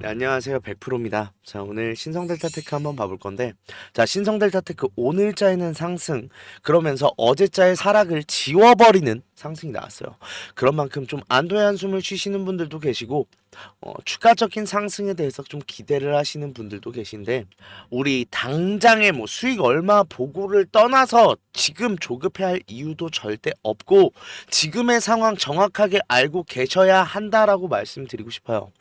네, 안녕하세요. 100%입니다. 자, 오늘 신성델타테크 한번 봐볼 건데, 자, 신성델타테크 오늘자에는 상승, 그러면서 어제자의 하락을 지워버리는 상승이 나왔어요. 그런 만큼 좀 안도의 한숨을 쉬시는 분들도 계시고, 추가적인 상승에 대해서 좀 기대를 하시는 분들도 계신데, 우리 당장의 뭐 수익 얼마 보고를 떠나서 지금 조급해 할 이유도 절대 없고, 지금의 상황 정확하게 알고 계셔야 한다라고 말씀드리고 싶어요.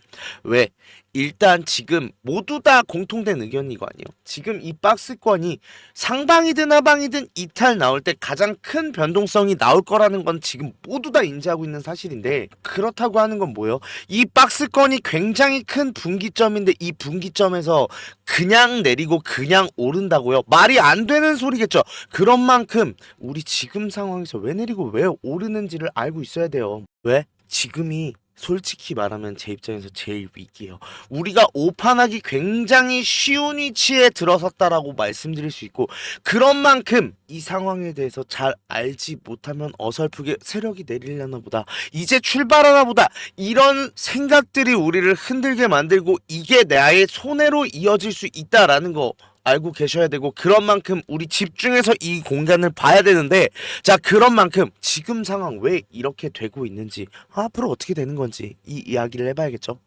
왜? 일단 지금 모두 다 공통된 의견이 이거 아니에요. 지금 이 박스권이 상방이든 하방이든 이탈 나올 때 가장 큰 변동성이 나올 거라는 건 지금 모두 다 인지하고 있는 사실인데, 그렇다고 하는 건 뭐예요? 이 박스권이 굉장히 큰 분기점인데 이 분기점에서 그냥 내리고 그냥 오른다고요? 말이 안 되는 소리겠죠. 그런 만큼 우리 지금 상황에서 왜 내리고 왜 오르는지를 알고 있어야 돼요. 왜? 지금이 솔직히 말하면 제 입장에서 제일 위기예요. 우리가 오판하기 굉장히 쉬운 위치에 들어섰다라고 말씀드릴 수 있고, 그런 만큼 이 상황에 대해서 잘 알지 못하면 어설프게 세력이 내리려나 보다, 이제 출발하나 보다, 이런 생각들이 우리를 흔들게 만들고 이게 나의 손해로 이어질 수 있다라는 거 알고 계셔야 되고, 그런 만큼 우리 집중해서 이 공간을 봐야 되는데, 자, 그런 만큼 지금 상황 왜 이렇게 되고 있는지, 앞으로 어떻게 되는 건지 이 이야기를 해봐야겠죠.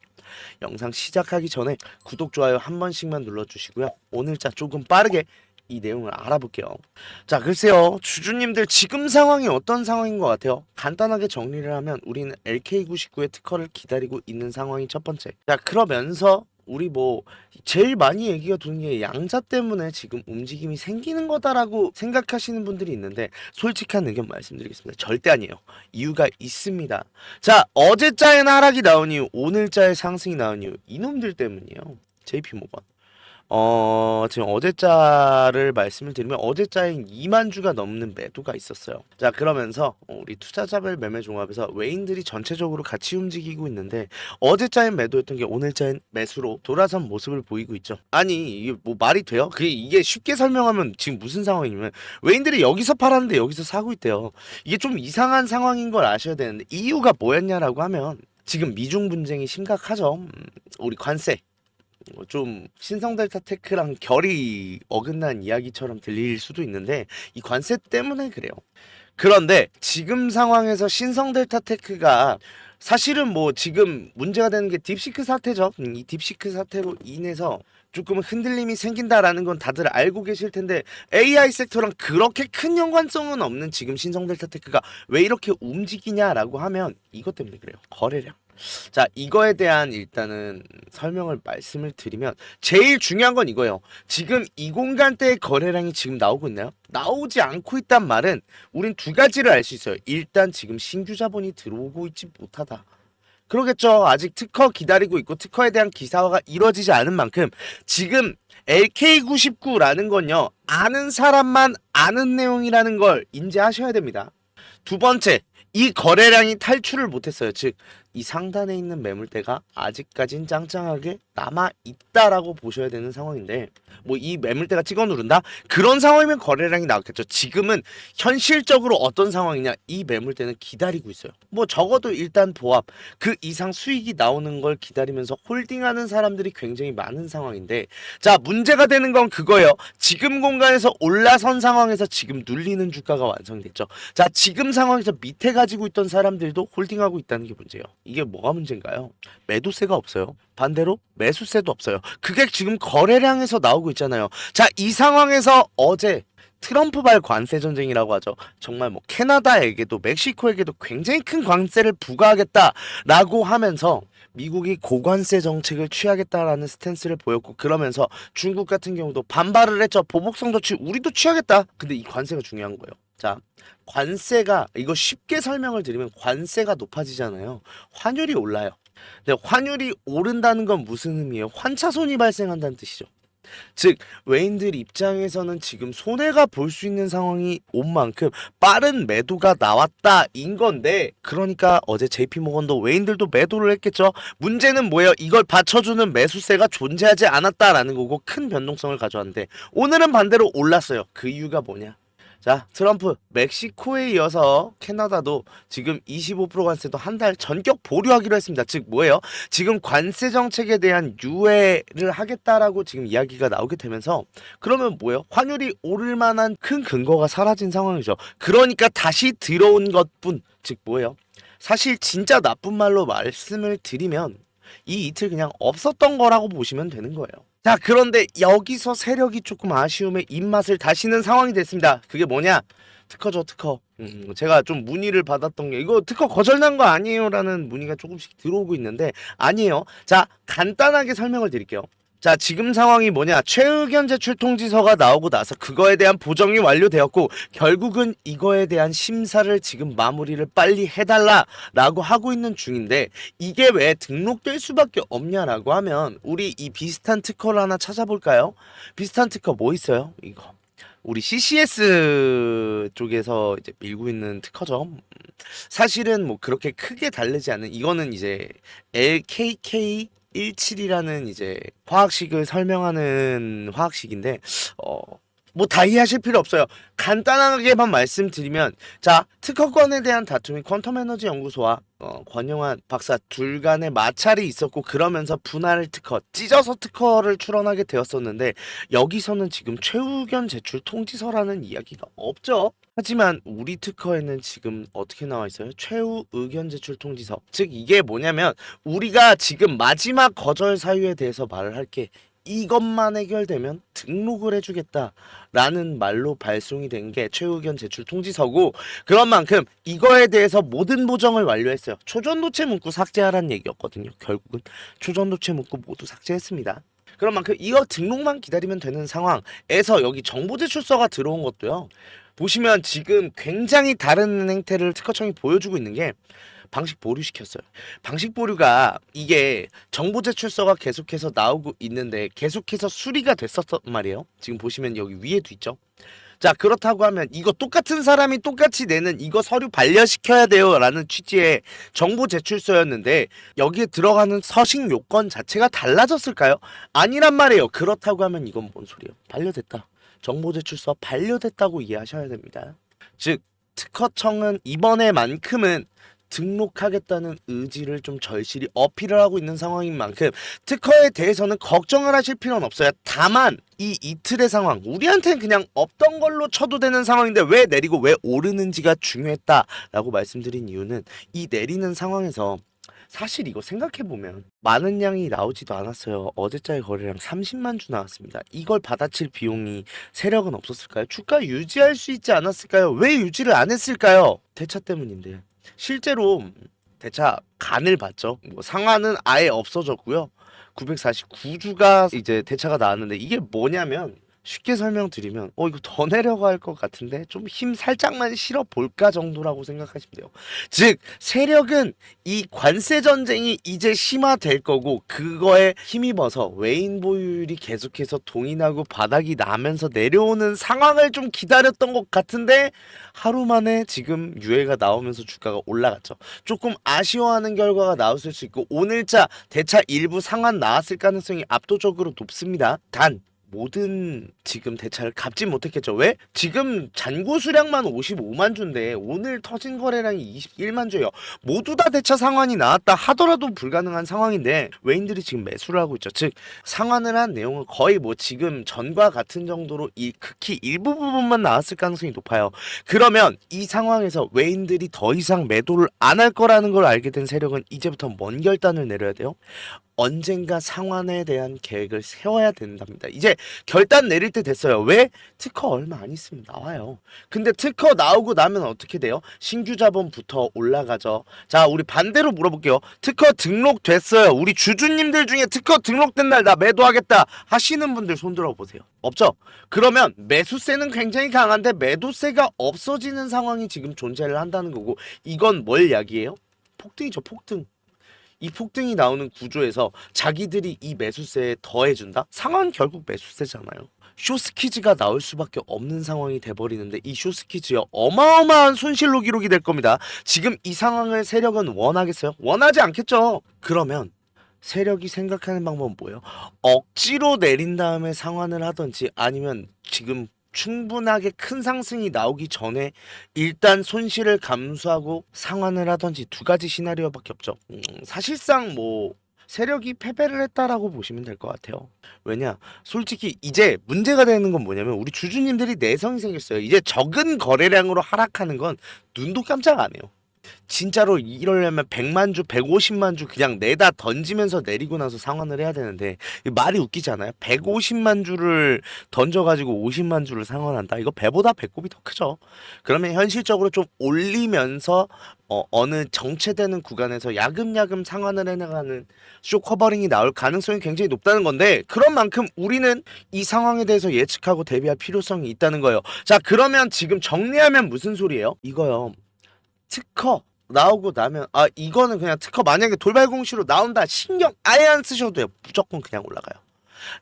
영상 시작하기 전에 구독, 좋아요 한 번씩만 눌러주시고요. 오늘자 조금 빠르게 이 내용을 알아볼게요. 자, 글쎄요, 주주님들 지금 상황이 어떤 상황인 것 같아요? 간단하게 정리를 하면 우리는 LK99의 특허를 기다리고 있는 상황이 첫 번째. 자, 그러면서 우리 뭐 제일 많이 얘기가 도는 게 양자 때문에 지금 움직임이 생기는 거다라고 생각하시는 분들이 있는데, 솔직한 의견 말씀드리겠습니다. 절대 아니에요. 이유가 있습니다. 자, 어제자의 하락이 나온 이유, 오늘자의 상승이 나온 이유, 이놈들 때문이에요. JP모건. 지금 어제자를 말씀을 드리면 어제자인 2만 주가 넘는 매도가 있었어요. 자, 그러면서 우리 투자자별 매매 종합에서 외인들이 전체적으로 같이 움직이고 있는데, 어제자인 매도였던 게 오늘자인 매수로 돌아선 모습을 보이고 있죠. 아니, 이게 뭐 말이 돼요? 이게 쉽게 설명하면 지금 무슨 상황이냐면, 외인들이 여기서 팔았는데 여기서 사고 있대요. 이게 좀 이상한 상황인 걸 아셔야 되는데, 이유가 뭐였냐라고 하면 지금 미중 분쟁이 심각하죠. 우리 관세, 좀 신성델타테크랑 결이 어긋난 이야기처럼 들릴 수도 있는데, 이 관세 때문에 그래요. 그런데 지금 상황에서 신성델타테크가 사실은 뭐 지금 문제가 되는 게 딥시크 사태죠. 이 딥시크 사태로 인해서 조금 흔들림이 생긴다라는 건 다들 알고 계실 텐데, AI 섹터랑 그렇게 큰 연관성은 없는 지금 신성델타테크가 왜 이렇게 움직이냐라고 하면 이것 때문에 그래요. 거래량. 자, 이거에 대한 일단은 설명을 말씀을 드리면, 제일 중요한 건 이거예요. 지금 이 공간대의 거래량이 지금 나오고 있나요? 나오지 않고 있단 말은 우린 두 가지를 알 수 있어요. 일단 지금 신규 자본이 들어오고 있지 못하다. 그러겠죠. 아직 특허 기다리고 있고 특허에 대한 기사화가 이루어지지 않은 만큼 지금 LK99라는 건요, 아는 사람만 아는 내용이라는 걸 인지하셔야 됩니다. 두 번째, 이 거래량이 탈출을 못했어요. 즉, 이 상단에 있는 매물대가 아직까진 짱짱하게 남아있다라고 보셔야 되는 상황인데, 뭐 이 매물대가 찍어 누른다? 그런 상황이면 거래량이 나왔겠죠. 지금은 현실적으로 어떤 상황이냐, 이 매물대는 기다리고 있어요. 뭐 적어도 일단 보합, 그 이상 수익이 나오는 걸 기다리면서 홀딩하는 사람들이 굉장히 많은 상황인데, 자, 문제가 되는 건 그거예요. 지금 공간에서 올라선 상황에서 지금 눌리는 주가가 완성됐죠. 자, 지금 상황에서 밑에 가지고 있던 사람들도 홀딩하고 있다는 게 문제예요. 이게 뭐가 문제인가요? 매도세가 없어요. 반대로 매수세도 없어요. 그게 지금 거래량에서 나오고 있잖아요. 자, 이 상황에서 어제 트럼프발 관세 전쟁이라고 하죠. 정말 뭐 캐나다에게도 멕시코에게도 굉장히 큰 관세를 부과하겠다라고 하면서 미국이 고관세 정책을 취하겠다라는 스탠스를 보였고, 그러면서 중국 같은 경우도 반발을 했죠. 보복성 조치 우리도 취하겠다. 근데 이 관세가 중요한 거예요. 자, 관세가, 이거 쉽게 설명을 드리면 관세가 높아지잖아요. 환율이 올라요. 근데 환율이 오른다는 건 무슨 의미예요? 환차손이 발생한다는 뜻이죠. 즉, 외인들 입장에서는 지금 손해가 볼 수 있는 상황이 온 만큼 빠른 매도가 나왔다 인 건데, 그러니까 어제 JP모건도 외인들도 매도를 했겠죠. 문제는 뭐예요? 이걸 받쳐주는 매수세가 존재하지 않았다라는 거고, 큰 변동성을 가져왔는데 오늘은 반대로 올랐어요. 그 이유가 뭐냐? 자, 트럼프, 멕시코에 이어서 캐나다도 지금 25% 관세도 한 달 전격 보류하기로 했습니다. 즉 뭐예요? 지금 관세 정책에 대한 유예를 하겠다라고 지금 이야기가 나오게 되면서 그러면 뭐예요? 환율이 오를 만한 큰 근거가 사라진 상황이죠. 그러니까 다시 들어온 것뿐. 즉 뭐예요? 사실 진짜 나쁜 말로 말씀을 드리면 이 이틀 그냥 없었던 거라고 보시면 되는 거예요. 자, 그런데 여기서 세력이 조금 아쉬움의 입맛을 다시는 상황이 됐습니다. 그게 뭐냐? 특허죠, 특허. 제가 좀 문의를 받았던 게 이거 특허 거절난 거 아니에요? 라는 문의가 조금씩 들어오고 있는데 아니에요. 자, 간단하게 설명을 드릴게요. 자, 지금 상황이 뭐냐? 최의견 제출 통지서가 나오고 나서 그거에 대한 보정이 완료되었고 결국은 이거에 대한 심사를 지금 마무리를 빨리 해달라라고 하고 있는 중인데 이게 왜 등록될 수밖에 없냐라고 하면 우리 이 비슷한 특허를 하나 찾아볼까요? 비슷한 특허 뭐 있어요? 이거. 우리 CCS 쪽에서 이제 밀고 있는 특허죠. 사실은 뭐 그렇게 크게 다르지 않은 이거는 이제 LKK 17이라는 이제 화학식을 설명하는 화학식인데 뭐 다 이해하실 필요 없어요. 간단하게만 말씀드리면 자, 특허권에 대한 다툼이 퀀텀 에너지 연구소와 권영환 박사 둘 간의 마찰이 있었고 그러면서 분할 특허, 찢어서 특허를 출원하게 되었었는데 여기서는 지금 최우견 제출 통지서라는 이야기가 없죠. 하지만 우리 특허에는 지금 어떻게 나와 있어요? 최후 의견 제출 통지서. 즉 이게 뭐냐면 우리가 지금 마지막 거절 사유에 대해서 말을 할게 이것만 해결되면 등록을 해주겠다라는 말로 발송이 된 게 최후견 제출 통지서고 그런 만큼 이거에 대해서 모든 보정을 완료했어요. 초전도체 문구 삭제하라는 얘기였거든요. 결국은 초전도체 문구 모두 삭제했습니다. 그런 만큼 이거 등록만 기다리면 되는 상황에서 여기 정보 제출서가 들어온 것도요. 보시면 지금 굉장히 다른 행태를 특허청이 보여주고 있는 게 방식 보류시켰어요. 방식 보류가 이게 정보 제출서가 계속해서 나오고 있는데 계속해서 수리가 됐었단 말이에요. 지금 보시면 여기 위에도 있죠. 자, 그렇다고 하면 이거 똑같은 사람이 똑같이 내는 이거 서류 반려시켜야 돼요 라는 취지의 정보 제출서였는데 여기에 들어가는 서식 요건 자체가 달라졌을까요? 아니란 말이에요. 그렇다고 하면 이건 뭔 소리예요? 반려됐다. 정보 제출서 반려됐다고 이해하셔야 됩니다. 즉 특허청은 이번에만큼은 등록하겠다는 의지를 좀 절실히 어필을 하고 있는 상황인 만큼 특허에 대해서는 걱정을 하실 필요는 없어요. 다만 이 이틀의 상황 우리한테는 그냥 없던 걸로 쳐도 되는 상황인데 왜 내리고 왜 오르는지가 중요했다라고 말씀드린 이유는 이 내리는 상황에서 사실 이거 생각해보면 많은 양이 나오지도 않았어요. 어제자의 거래량 30만 주 나왔습니다. 이걸 받아칠 비용이 세력은 없었을까요? 주가 유지할 수 있지 않았을까요? 왜 유지를 안 했을까요? 대차 때문인데 실제로 대차 간을 봤죠. 뭐 상한은 아예 없어졌고요. 949주가 이제 대차가 나왔는데 이게 뭐냐면 쉽게 설명드리면 이거 더 내려갈 것 같은데 좀 힘 살짝만 실어 볼까 정도라고 생각하시면 돼요. 즉 세력은 이 관세 전쟁이 이제 심화될 거고 그거에 힘입어서 외인 보유율이 계속해서 동인하고 바닥이 나면서 내려오는 상황을 좀 기다렸던 것 같은데 하루 만에 지금 유예가 나오면서 주가가 올라갔죠. 조금 아쉬워하는 결과가 나왔을 수 있고 오늘자 대차 일부 상한 나왔을 가능성이 압도적으로 높습니다. 단 모든 지금 대차를 갚지 못했겠죠. 왜? 지금 잔고 수량만 55만 주인데 오늘 터진 거래량이 21만 주예요. 모두 다 대차 상환이 나왔다 하더라도 불가능한 상황인데 외인들이 지금 매수를 하고 있죠. 즉 상환을 한 내용은 거의 뭐 지금 전과 같은 정도로 극히 일부 부분만 나왔을 가능성이 높아요. 그러면 이 상황에서 외인들이 더 이상 매도를 안 할 거라는 걸 알게 된 세력은 이제부터 뭔 결단을 내려야 돼요? 언젠가 상환에 대한 계획을 세워야 된답니다. 이제 결단 내릴 때 됐어요. 왜? 특허 얼마 안 있으면 나와요. 근데 특허 나오고 나면 어떻게 돼요? 신규 자본부터 올라가죠. 자, 우리 반대로 물어볼게요. 특허 등록됐어요. 우리 주주님들 중에 특허 등록된 날 나 매도하겠다 하시는 분들 손 들어보세요. 없죠? 그러면 매수세는 굉장히 강한데 매도세가 없어지는 상황이 지금 존재를 한다는 거고 이건 뭘 이야기해요? 폭등이죠, 폭등. 이 폭등이 나오는 구조에서 자기들이 이 매수세에 더해준다? 상황은 결국 매수세잖아요. 쇼스키즈가 나올 수밖에 없는 상황이 돼버리는데 이 쇼스키즈요 어마어마한 손실로 기록이 될 겁니다. 지금 이 상황을 세력은 원하겠어요? 원하지 않겠죠. 그러면 세력이 생각하는 방법은 뭐예요? 억지로 내린 다음에 상환을 하든지 아니면 지금 충분하게 큰 상승이 나오기 전에 일단 손실을 감수하고 상환을 하던지 두 가지 시나리오밖에 없죠. 사실상 뭐 세력이 패배를 했다라고 보시면 될 것 같아요. 왜냐? 솔직히 이제 문제가 되는 건 뭐냐면 우리 주주님들이 내성이 생겼어요. 이제 적은 거래량으로 하락하는 건 눈도 깜짝 안 해요. 진짜로 이러려면 100만 주, 150만 주 그냥 내다 던지면서 내리고 나서 상환을 해야 되는데 말이 웃기지 않아요? 150만 주를 던져가지고 50만 주를 상환한다? 이거 배보다 배꼽이 더 크죠. 그러면 현실적으로 좀 올리면서 어느 정체되는 구간에서 야금야금 상환을 해나가는 쇼커버링이 나올 가능성이 굉장히 높다는 건데 그런 만큼 우리는 이 상황에 대해서 예측하고 대비할 필요성이 있다는 거예요. 자, 그러면 지금 정리하면 무슨 소리예요? 이거요. 특허 나오고 나면 이거는 그냥 특허 만약에 돌발 공시로 나온다 신경 아예 안 쓰셔도 돼요. 무조건 그냥 올라가요.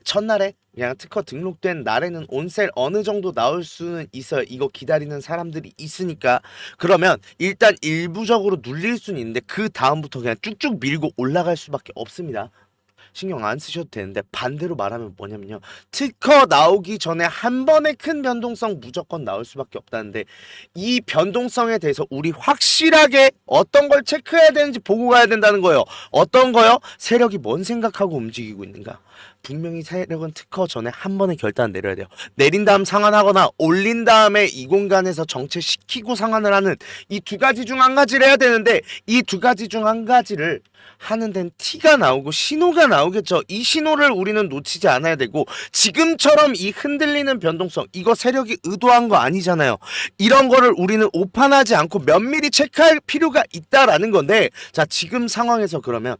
첫날에 그냥 특허 등록된 날에는 온셀 어느 정도 나올 수는 있어요. 이거 기다리는 사람들이 있으니까. 그러면 일단 일부적으로 눌릴 수는 있는데 그 다음부터 그냥 쭉쭉 밀고 올라갈 수밖에 없습니다. 신경 안 쓰셔도 되는데 반대로 말하면 뭐냐면요. 특허 나오기 전에 한 번의 큰 변동성 무조건 나올 수밖에 없다는데 이 변동성에 대해서 우리 확실하게 어떤 걸 체크해야 되는지 보고 가야 된다는 거예요. 어떤 거요? 세력이 뭔 생각하고 움직이고 있는가. 분명히 세력은 특허 전에 한 번의 결단을 내려야 돼요. 내린 다음 상환하거나 올린 다음에 이 공간에서 정체시키고 상환을 하는 이 두 가지 중 한 가지를 해야 되는데 이 두 가지 중 한 가지를 하는 데는 티가 나오고 신호가 나오겠죠. 이 신호를 우리는 놓치지 않아야 되고 지금처럼 이 흔들리는 변동성 이거 세력이 의도한 거 아니잖아요. 이런 거를 우리는 오판하지 않고 면밀히 체크할 필요가 있다라는 건데 자 지금 상황에서 그러면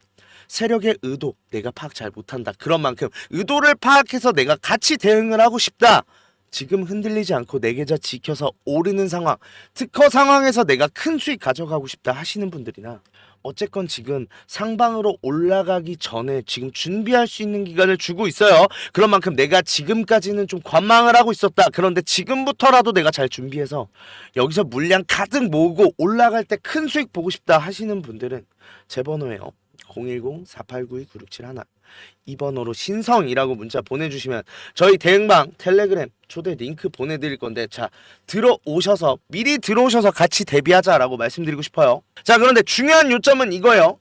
세력의 의도 내가 파악 잘 못한다. 그런 만큼 의도를 파악해서 내가 같이 대응을 하고 싶다. 지금 흔들리지 않고 내 계좌 지켜서 오르는 상황 특허 상황에서 내가 큰 수익 가져가고 싶다 하시는 분들이나 어쨌건 지금 상방으로 올라가기 전에 지금 준비할 수 있는 기간을 주고 있어요. 그런 만큼 내가 지금까지는 좀 관망을 하고 있었다. 그런데 지금부터라도 내가 잘 준비해서 여기서 물량 가득 모으고 올라갈 때 큰 수익 보고 싶다 하시는 분들은 제 번호예요. 010-4892-9671 이 번호로 신성이라고 문자 보내주시면 저희 대응방 텔레그램 초대 링크 보내드릴 건데 자 들어오셔서 미리 들어오셔서 같이 대비하자라고 말씀드리고 싶어요. 자 그런데 중요한 요점은 이거예요.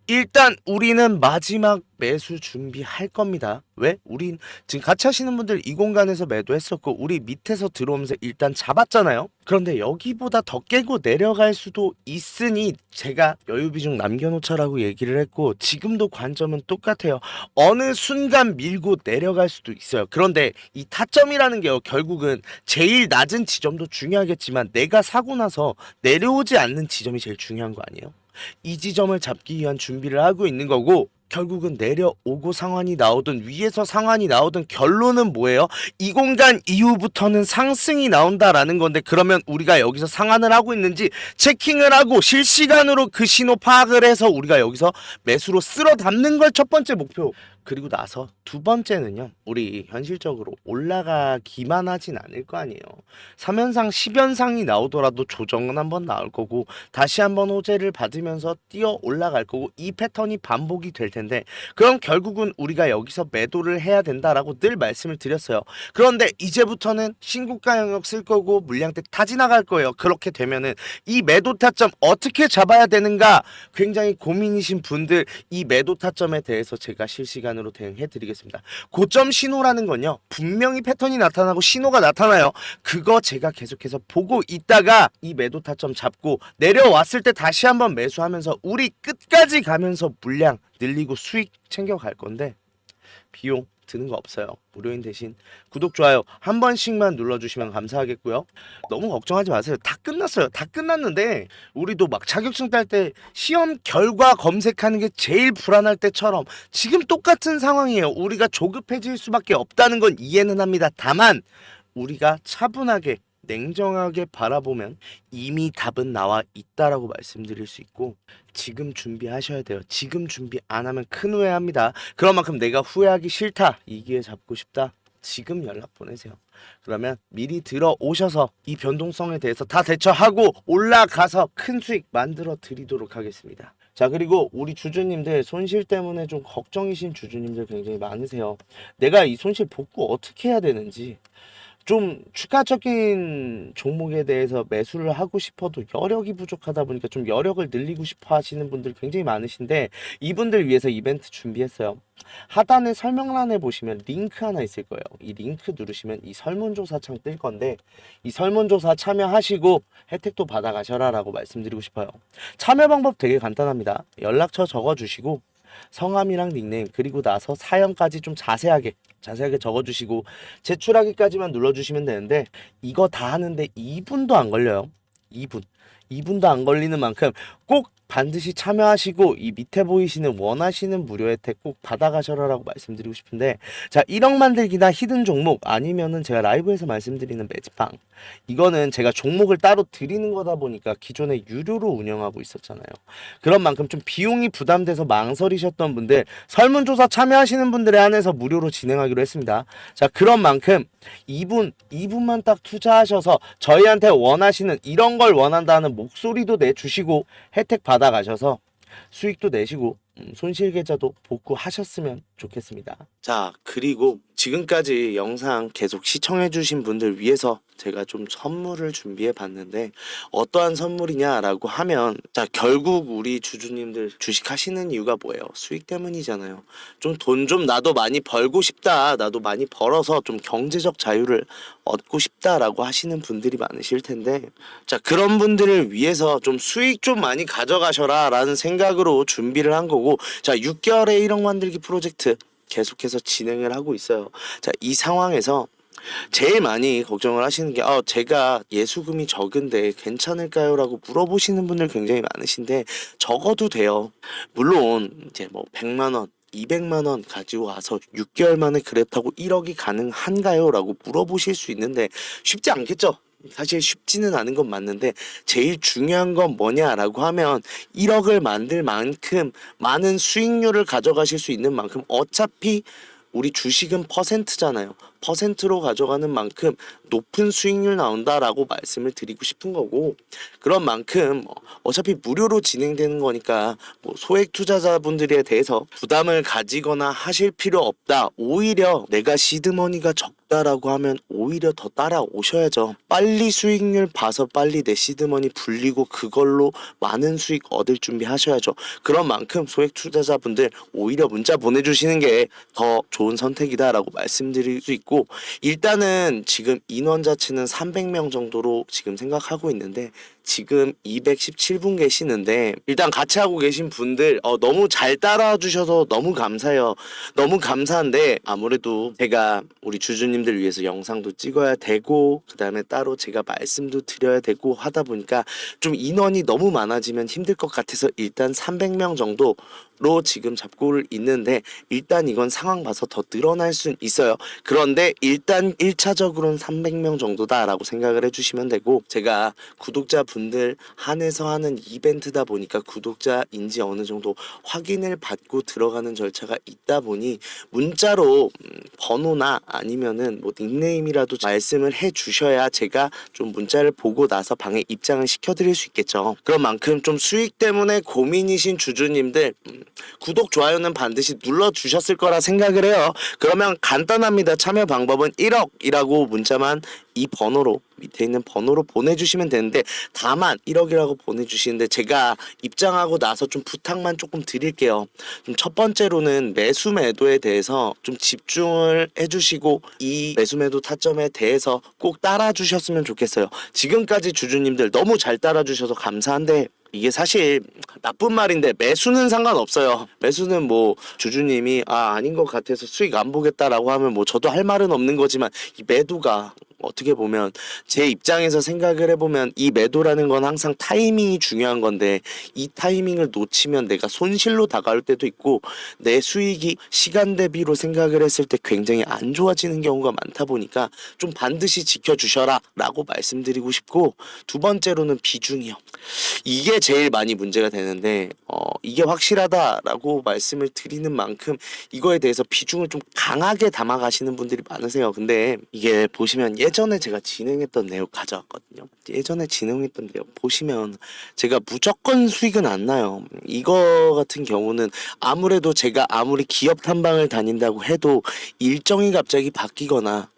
일단 우리는 마지막 매수 준비할 겁니다. 왜? 우린 지금 같이 하시는 분들 이 공간에서 매도했었고 우리 밑에서 들어오면서 일단 잡았잖아요. 그런데 여기보다 더 깨고 내려갈 수도 있으니 제가 여유 비중 남겨놓자라고 얘기를 했고 지금도 관점은 똑같아요. 어느 순간 밀고 내려갈 수도 있어요. 그런데 이 타점이라는 게요. 결국은 제일 낮은 지점도 중요하겠지만 내가 사고 나서 내려오지 않는 지점이 제일 중요한 거 아니에요? 이 지점을 잡기 위한 준비를 하고 있는 거고 결국은 내려오고 상환이 나오든 위에서 상환이 나오든 결론은 뭐예요? 이 공간 이후부터는 상승이 나온다라는 건데 그러면 우리가 여기서 상환을 하고 있는지 체킹을 하고 실시간으로 그 신호 파악을 해서 우리가 여기서 매수로 쓸어 담는 걸 첫 번째 목표. 그리고 나서 두 번째는요. 우리 현실적으로 올라가기만 하진 않을 거 아니에요. 3연상 10연상이 나오더라도 조정은 한번 나올 거고 다시 한번 호재를 받으면서 뛰어 올라갈 거고 이 패턴이 반복이 될 텐데 그럼 결국은 우리가 여기서 매도를 해야 된다라고 늘 말씀을 드렸어요. 그런데 이제부터는 신고가 영역 쓸 거고 물량대 타 지나갈 거예요. 그렇게 되면은 이 매도 타점 어떻게 잡아야 되는가 굉장히 고민이신 분들 이 매도 타점에 대해서 제가 실시간으로 대응해 드리겠습니다. 고점 신호라는 건요. 분명히 패턴이 나타나고 신호가 나타나요. 그거 제가 계속해서 보고 있다가 이 매도 타점 잡고 내려왔을 때 다시 한번 매수하면서 우리 끝까지 가면서 물량 늘리고 수익 챙겨갈 건데 비용 드는 거 없어요. 무료인 대신 구독, 좋아요 한 번씩만 눌러주시면 감사하겠고요. 너무 걱정하지 마세요. 다 끝났어요. 다 끝났는데 우리도 막 자격증 딸 때 시험 결과 검색하는 게 제일 불안할 때처럼 지금 똑같은 상황이에요. 우리가 조급해질 수밖에 없다는 건 이해는 합니다. 다만 우리가 차분하게 냉정하게 바라보면 이미 답은 나와 있다라고 말씀드릴 수 있고 지금 준비하셔야 돼요. 지금 준비 안 하면 큰 후회합니다. 그런 만큼 내가 후회하기 싫다. 이 기회 잡고 싶다. 지금 연락 보내세요. 그러면 미리 들어오셔서 이 변동성에 대해서 다 대처하고 올라가서 큰 수익 만들어 드리도록 하겠습니다. 자 그리고 우리 주주님들 손실 때문에 좀 걱정이신 주주님들 굉장히 많으세요. 내가 이 손실 복구 어떻게 해야 되는지 좀 추가적인 종목에 대해서 매수를 하고 싶어도 여력이 부족하다 보니까 좀 여력을 늘리고 싶어 하시는 분들 굉장히 많으신데, 이분들 위해서 이벤트 준비했어요. 하단에 설명란에 보시면 링크 하나 있을 거예요. 이 링크 누르시면 이 설문조사 창 뜰 건데, 이 설문조사 참여하시고 혜택도 받아가셔라 라고 말씀드리고 싶어요. 참여 방법 되게 간단합니다. 연락처 적어주시고 성함이랑 닉네임, 그리고 나서 사연까지 좀 자세하게 적어주시고 제출하기까지만 눌러주시면 되는데, 이거 다 하는데 2분도 안 걸려요. 2분도 안 걸리는 만큼 꼭 반드시 참여하시고 이 밑에 보이시는 원하시는 무료 혜택 꼭 받아가셔라라고 말씀드리고 싶은데, 자, 1억 만들기나 히든 종목, 아니면은 제가 라이브에서 말씀드리는 매직방, 이거는 제가 종목을 따로 드리는 거다 보니까 기존에 유료로 운영하고 있었잖아요. 그런 만큼 좀 비용이 부담돼서 망설이셨던 분들, 설문조사 참여하시는 분들에 한해서 무료로 진행하기로 했습니다. 자, 그런 만큼 2분만 딱 투자하셔서 저희한테 원하시는 이런 걸 원한다는 목소리도 내주시고 혜택 받아가셔서 수익도 내시고 손실 계좌도 복구하셨으면 좋겠습니다. 자, 그리고 지금까지 영상 계속 시청해주신 분들 위해서 제가 좀 선물을 준비해 봤는데, 어떠한 선물이냐라고 하면, 자, 결국 우리 주주님들 주식 하시는 이유가 뭐예요? 수익 때문이잖아요. 좀 돈 좀 나도 많이 벌고 싶다, 나도 많이 벌어서 좀 경제적 자유를 얻고 싶다라고 하시는 분들이 많으실 텐데, 자, 그런 분들을 위해서 좀 수익 좀 많이 가져가셔라 라는 생각으로 준비를 한 거고, 자, 6개월의 1억 만들기 프로젝트 계속해서 진행을 하고 있어요. 자, 이 상황에서 제일 많이 걱정을 하시는 게, 제가 예수금이 적은데 괜찮을까요? 라고 물어보시는 분들 굉장히 많으신데, 적어도 돼요. 물론 이제 뭐 100만 원 200만 원 가지고 와서 6개월 만에 그랬다고 1억이 가능한가요? 라고 물어보실 수 있는데, 쉽지 않겠죠? 사실 쉽지는 않은 건 맞는데, 제일 중요한 건 뭐냐라고 하면 1억을 만들 만큼 많은 수익률을 가져가실 수 있는 만큼, 어차피 우리 주식은 퍼센트잖아요. 퍼센트로 가져가는 만큼 높은 수익률 나온다라고 말씀을 드리고 싶은 거고, 그런 만큼 어차피 무료로 진행되는 거니까 뭐 소액 투자자분들에 대해서 부담을 가지거나 하실 필요 없다. 오히려 내가 시드머니가 적다라고 하면 오히려 더 따라오셔야죠. 빨리 수익률 봐서 빨리 내 시드머니 불리고 그걸로 많은 수익 얻을 준비 하셔야죠. 그런 만큼 소액 투자자분들 오히려 문자 보내주시는 게 더 좋은 선택이다라고 말씀드릴 수 있고, 일단은 지금 인원 자체는 300명 정도로 지금 생각하고 있는데, 지금 217분 계시는데, 일단 같이 하고 계신 분들 너무 잘 따라와 주셔서 너무 감사해요. 너무 감사한데, 아무래도 제가 우리 주주님들 위해서 영상도 찍어야 되고, 그 다음에 따로 제가 말씀도 드려야 되고 하다 보니까 좀 인원이 너무 많아지면 힘들 것 같아서 일단 300명 정도로 지금 잡고 있는데, 일단 이건 상황 봐서 더 늘어날 수는 있어요. 그런데 일단 1차적으로는 300명 정도다라고 생각을 해주시면 되고, 제가 구독자분들 한해서 하는 이벤트다 보니까 구독자인지 어느 정도 확인을 받고 들어가는 절차가 있다 보니 문자로 번호나 아니면은 뭐 닉네임이라도 말씀을 해 주셔야 제가 좀 문자를 보고 나서 방에 입장을 시켜드릴 수 있겠죠. 그런 만큼 좀 수익 때문에 고민이신 주주님들, 구독, 좋아요는 반드시 눌러주셨을 거라 생각을 해요. 그러면 간단합니다. 참여 방법은 1억이라고 문자만 이 번호로, 밑에 있는 번호로 보내주시면 되는데, 다만 1억이라고 보내주시는데 제가 입장하고 나서 좀 부탁만 조금 드릴게요. 좀 첫 번째로는 매수 매도에 대해서 좀 집중을 해주시고, 이 매수 매도 타점에 대해서 꼭 따라주셨으면 좋겠어요. 지금까지 주주님들 너무 잘 따라주셔서 감사한데, 이게 사실 나쁜 말인데 매수는 상관없어요. 매수는 뭐 주주님이 아닌 것 같아서 수익 안 보겠다라고 하면 뭐 저도 할 말은 없는 거지만, 이 매도가 어떻게 보면 제 입장에서 생각을 해보면 이 매도라는 건 항상 타이밍이 중요한 건데, 이 타이밍을 놓치면 내가 손실로 다가올 때도 있고, 내 수익이 시간 대비로 생각을 했을 때 굉장히 안 좋아지는 경우가 많다 보니까 좀 반드시 지켜주셔라 라고 말씀드리고 싶고, 두 번째로는 비중이요. 이게 제일 많이 문제가 되는데, 이게 확실하다라고 말씀을 드리는 만큼 이거에 대해서 비중을 좀 강하게 담아가시는 분들이 많으세요. 근데 이게 보시면 예전에 제가 진행했던 내용 가져왔거든요. 예전에 진행했던 내용 보시면 제가 무조건 수익은 안 나요. 이거 같은 경우는 아무래도 제가 아무리 기업 탐방을 다닌다고 해도 일정이 갑자기 바뀌거나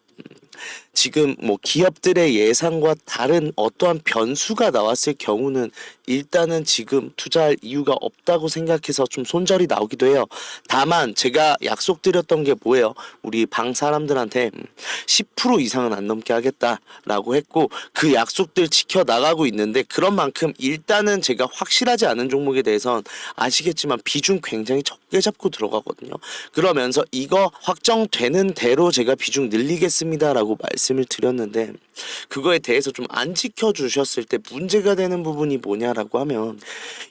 지금 뭐 기업들의 예상과 다른 어떠한 변수가 나왔을 경우는 일단은 지금 투자할 이유가 없다고 생각해서 좀 손절이 나오기도 해요. 다만 제가 약속드렸던 게 뭐예요? 우리 방 사람들한테 10% 이상은 안 넘게 하겠다라고 했고 그 약속들 지켜 나가고 있는데 그런 만큼 일단은 제가 확실하지 않은 종목에 대해선 아시겠지만 비중 굉장히 적게 잡고 들어가거든요. 그러면서 이거 확정되는 대로 제가 비중 늘리겠습니다라고 말씀을 드렸는데 그거에 대해서 좀 안 지켜주셨을 때 문제가 되는 부분이 뭐냐라고 하면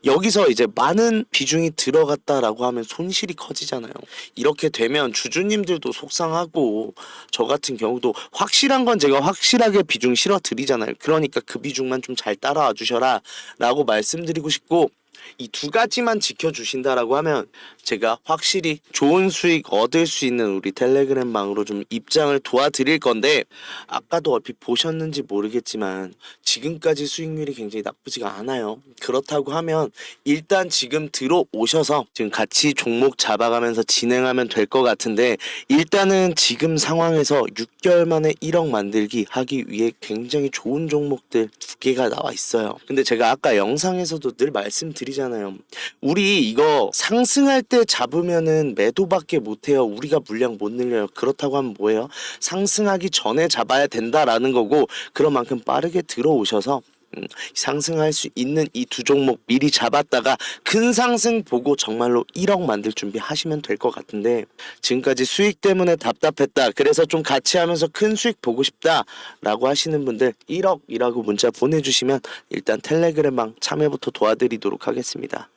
여기서 이제 많은 비중이 들어갔다라고 하면 손실이 커지잖아요. 이렇게 되면 주주님들도 속상하고 저 같은 경우도 확실한 건 제가 확실하게 비중 실어 드리잖아요. 그러니까 그 비중만 좀 잘 따라와 주셔라 라고 말씀드리고 싶고 이 두 가지만 지켜주신다라고 하면 제가 확실히 좋은 수익 얻을 수 있는 우리 텔레그램 방으로 좀 입장을 도와드릴 건데 아까도 얼핏 보셨는지 모르겠지만 지금까지 수익률이 굉장히 나쁘지가 않아요. 그렇다고 하면 일단 지금 들어오셔서 지금 같이 종목 잡아가면서 진행하면 될 것 같은데 일단은 지금 상황에서 6개월 만에 1억 만들기 하기 위해 굉장히 좋은 종목들 두 개가 나와 있어요. 근데 제가 아까 영상에서도 늘 말씀드리잖아요. 우리 이거 상승할 때 잡으면은 매도밖에 못해요. 우리가 물량 못 늘려요. 그렇다고 하면 뭐예요? 상승하기 전에 잡아야 된다라는 거고 그런 만큼 빠르게 들어오셔서 상승할 수 있는 이 두 종목 미리 잡았다가 큰 상승 보고 정말로 1억 만들 준비 하시면 될 것 같은데 지금까지 수익 때문에 답답했다. 그래서 좀 같이 하면서 큰 수익 보고 싶다 라고 하시는 분들 1억이라고 문자 보내주시면 일단 텔레그램방 참여부터 도와드리도록 하겠습니다.